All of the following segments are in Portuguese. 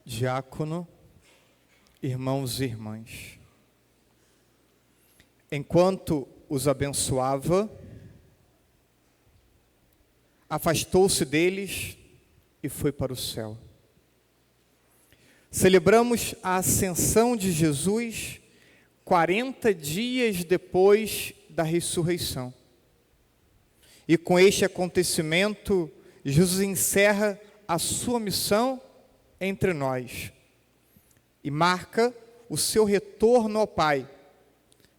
Diácono, irmãos e irmãs, enquanto os abençoava, afastou-se deles e foi para o céu. Celebramos a ascensão de Jesus 40 dias depois da ressurreição. E com este acontecimento, Jesus encerra a sua missão entre nós e marca o seu retorno ao Pai.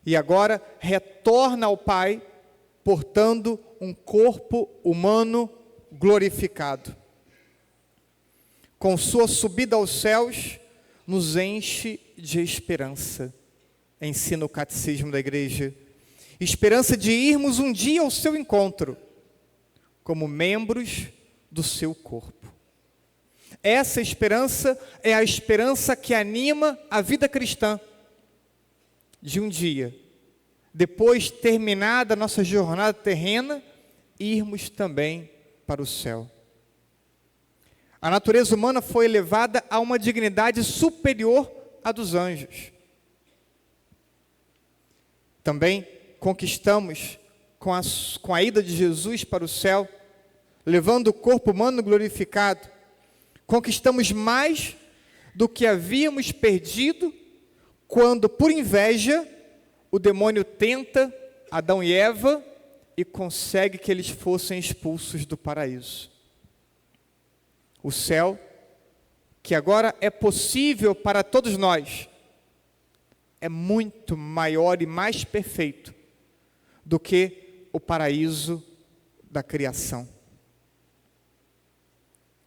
E agora retorna ao Pai portando um corpo humano glorificado. Com sua subida aos céus, nos enche de esperança, ensina o catecismo da igreja. Esperança de irmos um dia ao seu encontro, como membros do seu corpo. Essa esperança é a esperança que anima a vida cristã. De um dia, depois terminada a nossa jornada terrena, irmos também para o céu. A natureza humana foi elevada a uma dignidade superior à dos anjos. Também conquistamos, com a ida de Jesus para o céu, levando o corpo humano glorificado, conquistamos mais do que havíamos perdido quando, por inveja, o demônio tenta Adão e Eva e consegue que eles fossem expulsos do paraíso. O céu, que agora é possível para todos nós, é muito maior e mais perfeito do que o paraíso da criação.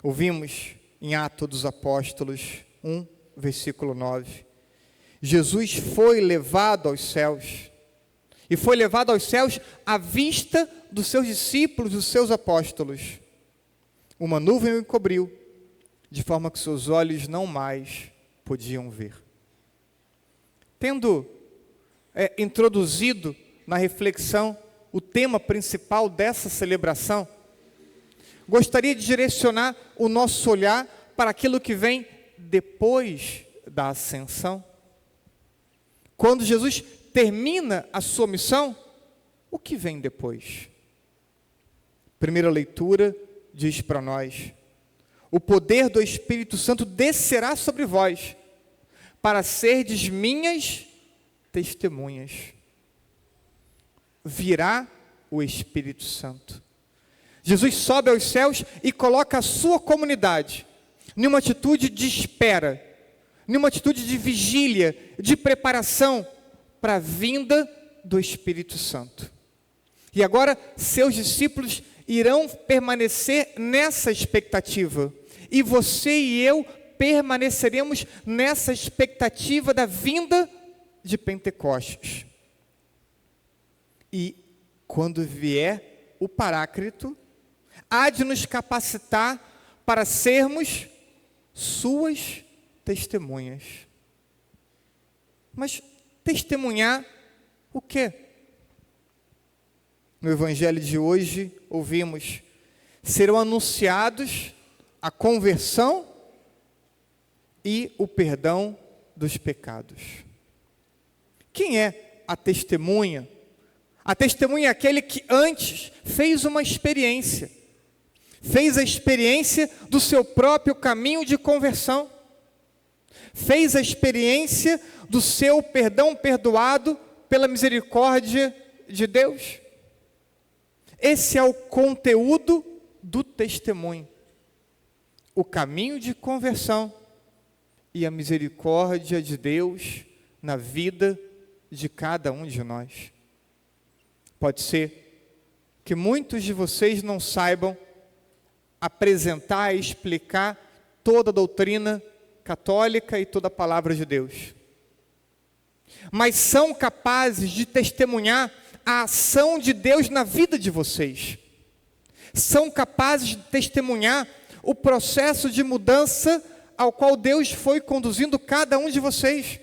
Ouvimos em Atos dos Apóstolos 1, versículo 9. Jesus foi levado aos céus, e foi levado aos céus à vista dos seus discípulos, dos seus apóstolos. Uma nuvem o encobriu, de forma que seus olhos não mais podiam ver. Tendo introduzido na reflexão o tema principal dessa celebração, gostaria de direcionar o nosso olhar para aquilo que vem depois da ascensão. Quando Jesus termina a sua missão, o que vem depois? Primeira leitura diz para nós: o poder do Espírito Santo descerá sobre vós, para serdes minhas testemunhas. Virá o Espírito Santo. Jesus sobe aos céus e coloca a sua comunidade numa atitude de espera, numa atitude de vigília, de preparação para a vinda do Espírito Santo. E agora seus discípulos irão permanecer nessa expectativa. E você e eu permaneceremos nessa expectativa da vinda de Pentecostes. E quando vier o Paráclito, há de nos capacitar para sermos suas testemunhas. Mas testemunhar o quê? No Evangelho de hoje, ouvimos: serão anunciados a conversão e o perdão dos pecados. Quem é a testemunha? A testemunha é aquele que antes fez uma experiência. Fez a experiência do seu próprio caminho de conversão. Fez a experiência do seu perdão perdoado pela misericórdia de Deus. Esse é o conteúdo do testemunho. O caminho de conversão e a misericórdia de Deus na vida de cada um de nós. Pode ser que muitos de vocês não saibam apresentar e explicar toda a doutrina católica e toda a palavra de Deus, mas são capazes de testemunhar a ação de Deus na vida de vocês. São capazes de testemunhar o processo de mudança ao qual Deus foi conduzindo cada um de vocês.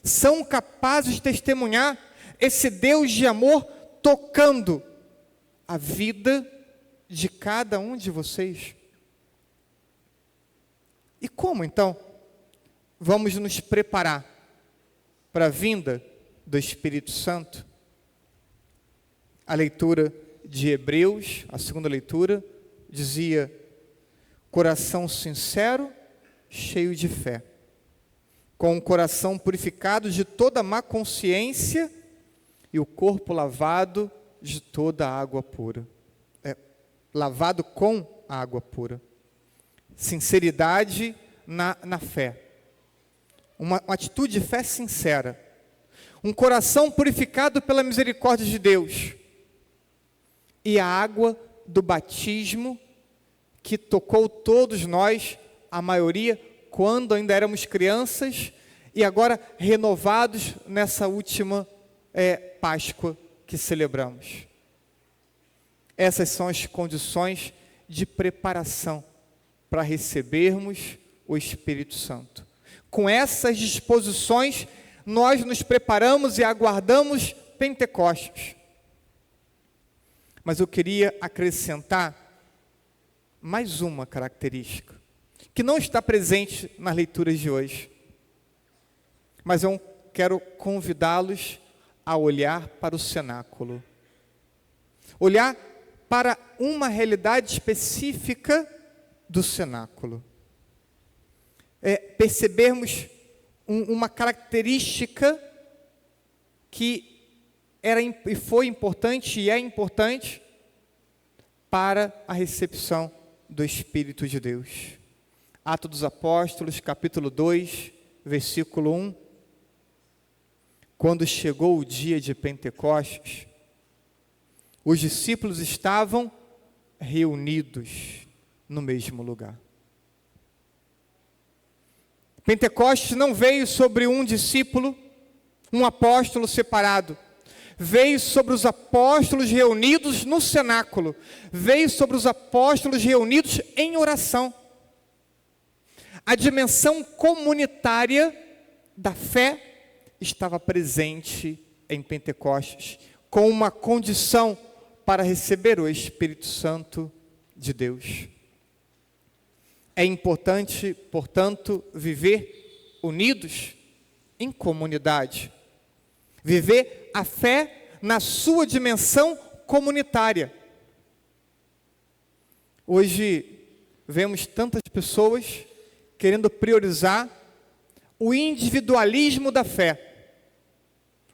São capazes de testemunhar esse Deus de amor tocando a vida de cada um de vocês. E como então vamos nos preparar para a vinda do Espírito Santo? A leitura de Hebreus, a segunda leitura, dizia: coração sincero, cheio de fé, com o coração purificado de toda má consciência e o corpo lavado de toda água pura. Lavado com água pura. Sinceridade na fé. Uma atitude de fé sincera. Um coração purificado pela misericórdia de Deus. E a água do batismo que tocou todos nós, a maioria, quando ainda éramos crianças, e agora renovados nessa última Páscoa que celebramos. Essas são as condições de preparação para recebermos o Espírito Santo. Com essas disposições, nós nos preparamos e aguardamos Pentecostes. Mas eu queria acrescentar mais uma característica, que não está presente nas leituras de hoje. Mas eu quero convidá-los a olhar para o cenáculo. Olhar para uma realidade específica do cenáculo. Percebermos uma característica que era e foi importante e é importante para a recepção do Espírito de Deus. Atos dos Apóstolos, capítulo 2, versículo 1. Quando chegou o dia de Pentecostes, os discípulos estavam reunidos no mesmo lugar. Pentecostes não veio sobre um discípulo, um apóstolo separado. Veio sobre os apóstolos reunidos no cenáculo. Veio sobre os apóstolos reunidos em oração. A dimensão comunitária da fé estava presente em Pentecostes, com uma condição para receber o Espírito Santo de Deus. É importante, portanto, viver unidos em comunidade. Viver a fé na sua dimensão comunitária. Hoje, vemos tantas pessoas querendo priorizar o individualismo da fé,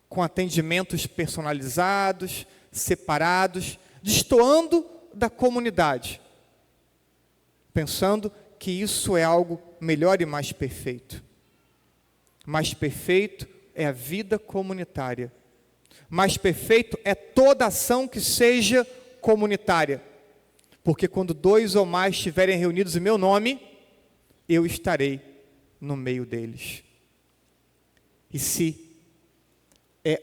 com atendimentos personalizados, separados, destoando da comunidade, pensando que isso é algo melhor e mais perfeito. Mais perfeito é a vida comunitária. Mais perfeito é toda ação que seja comunitária. Porque quando 2 ou mais estiverem reunidos em meu nome, eu estarei no meio deles. E se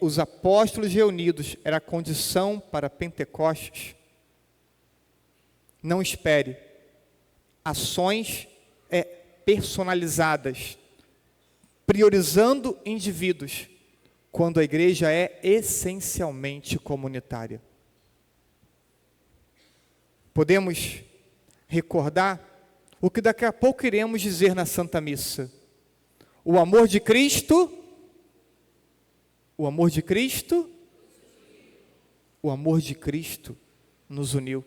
os apóstolos reunidos era a condição para Pentecostes, não espere ações personalizadas, priorizando indivíduos, quando a igreja é essencialmente comunitária. Podemos recordar o que daqui a pouco iremos dizer na Santa Missa. O amor de Cristo nos uniu.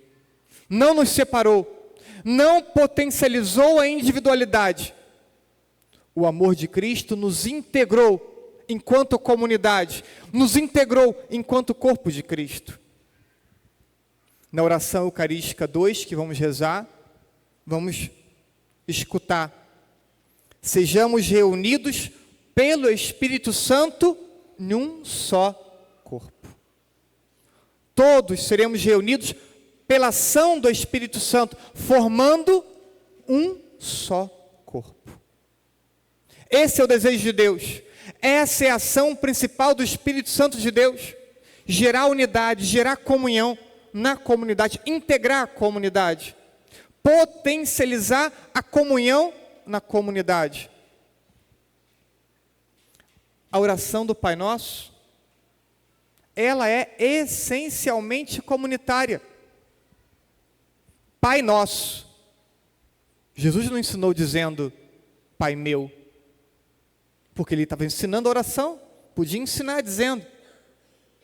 Não nos separou, não potencializou a individualidade. O amor de Cristo nos integrou enquanto comunidade, nos integrou enquanto corpo de Cristo. Na oração eucarística 2, que vamos rezar, vamos escutar: sejamos reunidos pelo Espírito Santo num só corpo. Todos seremos reunidos pela ação do Espírito Santo, formando um só corpo. Esse é o desejo de Deus. Essa é a ação principal do Espírito Santo de Deus. Gerar unidade, gerar comunhão na comunidade, integrar a comunidade, potencializar a comunhão na comunidade. A oração do Pai Nosso, ela é essencialmente comunitária. Pai Nosso. Jesus nos ensinou dizendo: Pai meu. Porque ele estava ensinando a oração, podia ensinar dizendo,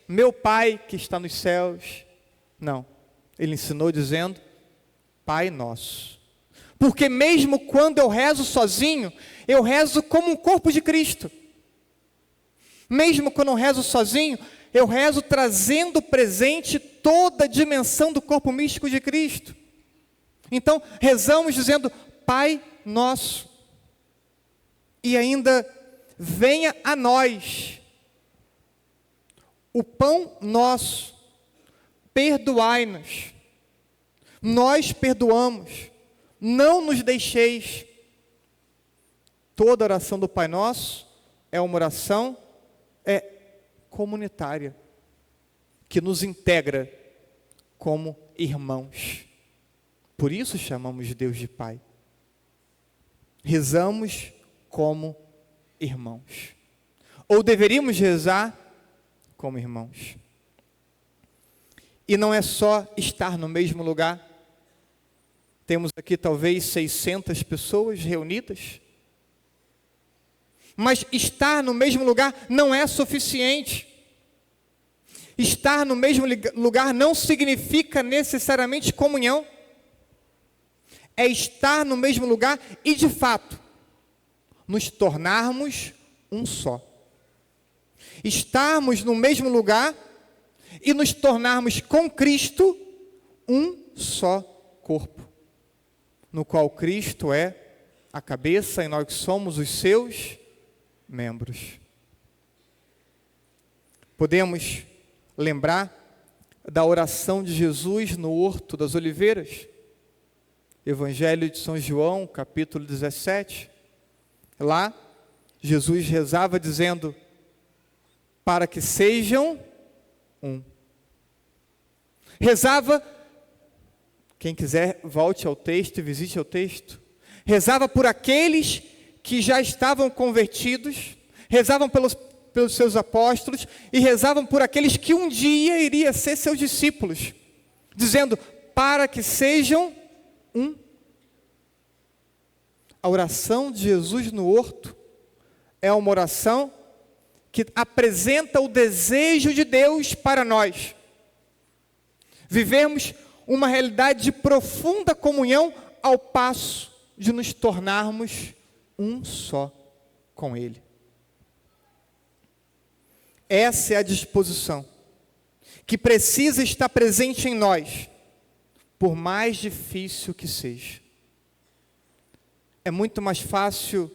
meu Pai que está nos céus. Não, ele ensinou dizendo, Pai nosso. Porque mesmo quando eu rezo sozinho, eu rezo como um corpo de Cristo. Mesmo quando eu rezo sozinho, eu rezo trazendo presente toda a dimensão do corpo místico de Cristo. Então, rezamos dizendo, Pai nosso. E ainda, venha a nós o pão nosso, perdoai-nos. Nós perdoamos, não nos deixeis. Toda oração do Pai Nosso é uma oração comunitária, que nos integra como irmãos. Por isso chamamos Deus de Pai. Rezamos como irmãos. Ou deveríamos rezar como irmãos. E não é só estar no mesmo lugar. Temos aqui talvez 600 pessoas reunidas. Mas estar no mesmo lugar não é suficiente. Estar no mesmo lugar não significa necessariamente comunhão. É estar no mesmo lugar e, de fato, nos tornarmos um só. Estarmos no mesmo lugar e nos tornarmos com Cristo um só corpo, no qual Cristo é a cabeça e nós somos os seus membros. Podemos lembrar da oração de Jesus no Horto das Oliveiras, Evangelho de São João, capítulo 17. Lá, Jesus rezava dizendo, para que sejam um. Rezava, quem quiser volte ao texto e visite ao texto, rezava por aqueles que já estavam convertidos, rezavam pelos seus apóstolos e rezavam por aqueles que um dia iriam ser seus discípulos, dizendo, para que sejam um. A oração de Jesus no horto é uma oração que apresenta o desejo de Deus para nós. Vivemos uma realidade de profunda comunhão ao passo de nos tornarmos um só com Ele. Essa é a disposição que precisa estar presente em nós, por mais difícil que seja. É muito mais fácil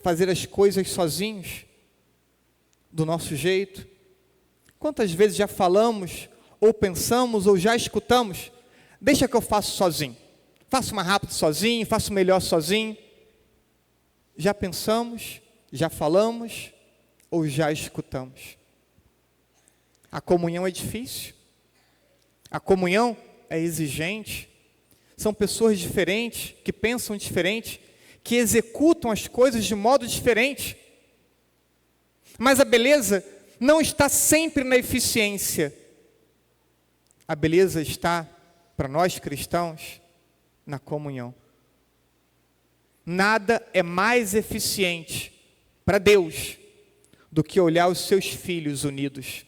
fazer as coisas sozinhos, do nosso jeito. Quantas vezes já falamos, ou pensamos, ou já escutamos, deixa que eu faço sozinho. Faço mais rápido sozinho, faço melhor sozinho. Já pensamos, já falamos, ou já escutamos. A comunhão é difícil. A comunhão é exigente. São pessoas diferentes, que pensam diferente, que executam as coisas de modo diferente. Mas a beleza não está sempre na eficiência. A beleza está, para nós cristãos, na comunhão. Nada é mais eficiente para Deus do que olhar os seus filhos unidos.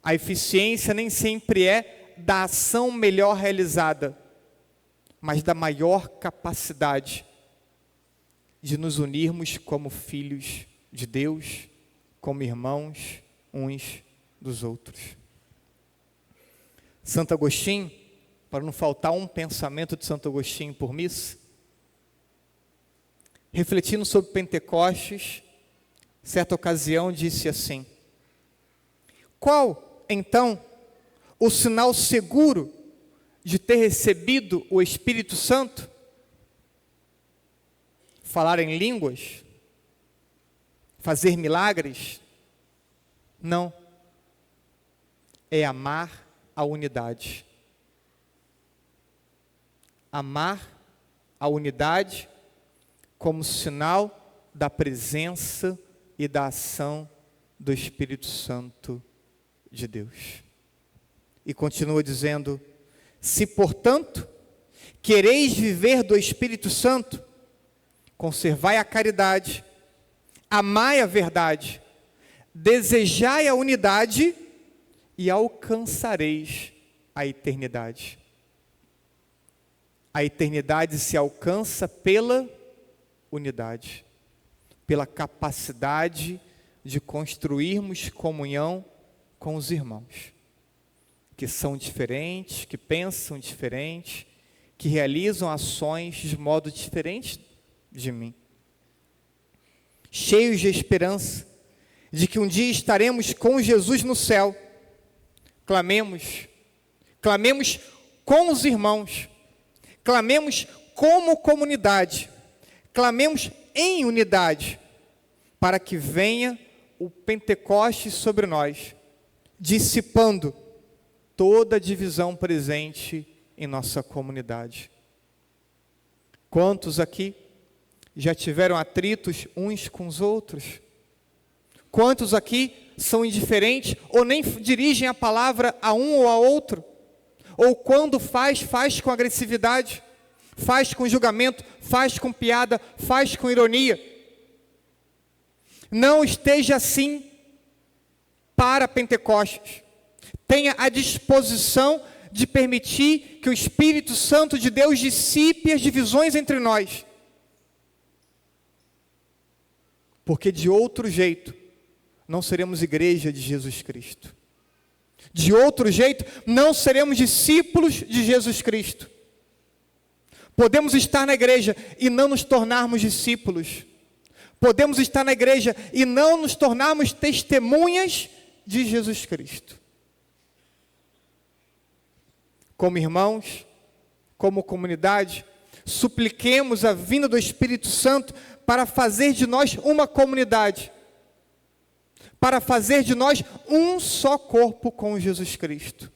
A eficiência nem sempre é da ação melhor realizada, mas da maior capacidade de nos unirmos como filhos de Deus, como irmãos uns dos outros. Santo Agostinho, para não faltar um pensamento de Santo Agostinho por missa, refletindo sobre Pentecostes, certa ocasião disse assim, qual, então, o sinal seguro de ter recebido o Espírito Santo? Falar em línguas? Fazer milagres? Não. É amar a unidade. Amar a unidade como sinal da presença e da ação do Espírito Santo de Deus. E continua dizendo, se portanto Quereis viver do Espírito Santo? Conservai a caridade, amai a verdade, desejai a unidade e alcançareis a eternidade. A eternidade se alcança pela unidade, pela capacidade de construirmos comunhão com os irmãos, que são diferentes, que pensam diferente, que realizam ações de modo diferente de mim. Cheios de esperança, de que um dia estaremos com Jesus no céu, clamemos com os irmãos, clamemos como comunidade, clamemos em unidade, para que venha o Pentecostes sobre nós, dissipando toda a divisão presente em nossa comunidade. Quantos aqui já tiveram atritos uns com os outros? Quantos aqui são indiferentes ou nem dirigem a palavra a um ou a outro? Ou quando faz com agressividade, faz com julgamento, faz com piada, faz com ironia? Não esteja assim para Pentecostes. Tenha a disposição de permitir que o Espírito Santo de Deus dissipe as divisões entre nós. Porque de outro jeito, não seremos igreja de Jesus Cristo. De outro jeito, não seremos discípulos de Jesus Cristo. Podemos estar na igreja e não nos tornarmos discípulos. Podemos estar na igreja e não nos tornarmos testemunhas de Jesus Cristo. Como irmãos, como comunidade, supliquemos a vinda do Espírito Santo para fazer de nós uma comunidade, para fazer de nós um só corpo com Jesus Cristo.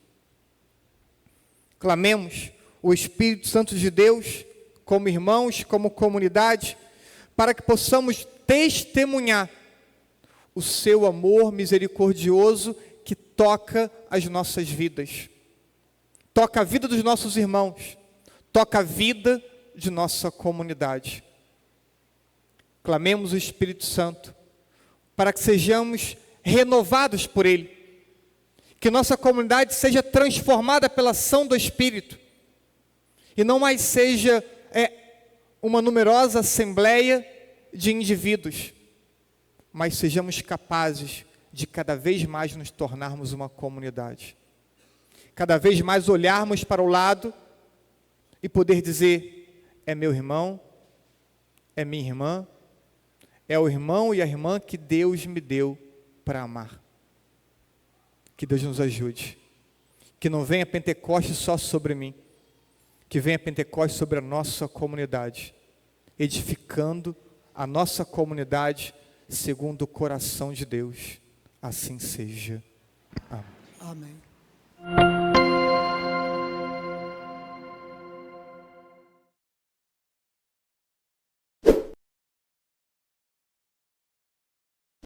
Clamemos o Espírito Santo de Deus, como irmãos, como comunidade, para que possamos testemunhar o seu amor misericordioso que toca as nossas vidas. Toca a vida dos nossos irmãos, toca a vida de nossa comunidade. Clamemos o Espírito Santo, para que sejamos renovados por Ele, que nossa comunidade seja transformada pela ação do Espírito, e não mais seja uma numerosa assembleia de indivíduos, mas sejamos capazes de cada vez mais nos tornarmos uma comunidade. Cada vez mais olharmos para o lado e poder dizer: é meu irmão, é minha irmã, é o irmão e a irmã que Deus me deu para amar. Que Deus nos ajude. Que não venha Pentecostes só sobre mim, que venha Pentecostes sobre a nossa comunidade, edificando a nossa comunidade segundo o coração de Deus. Assim seja. Amém. Amém.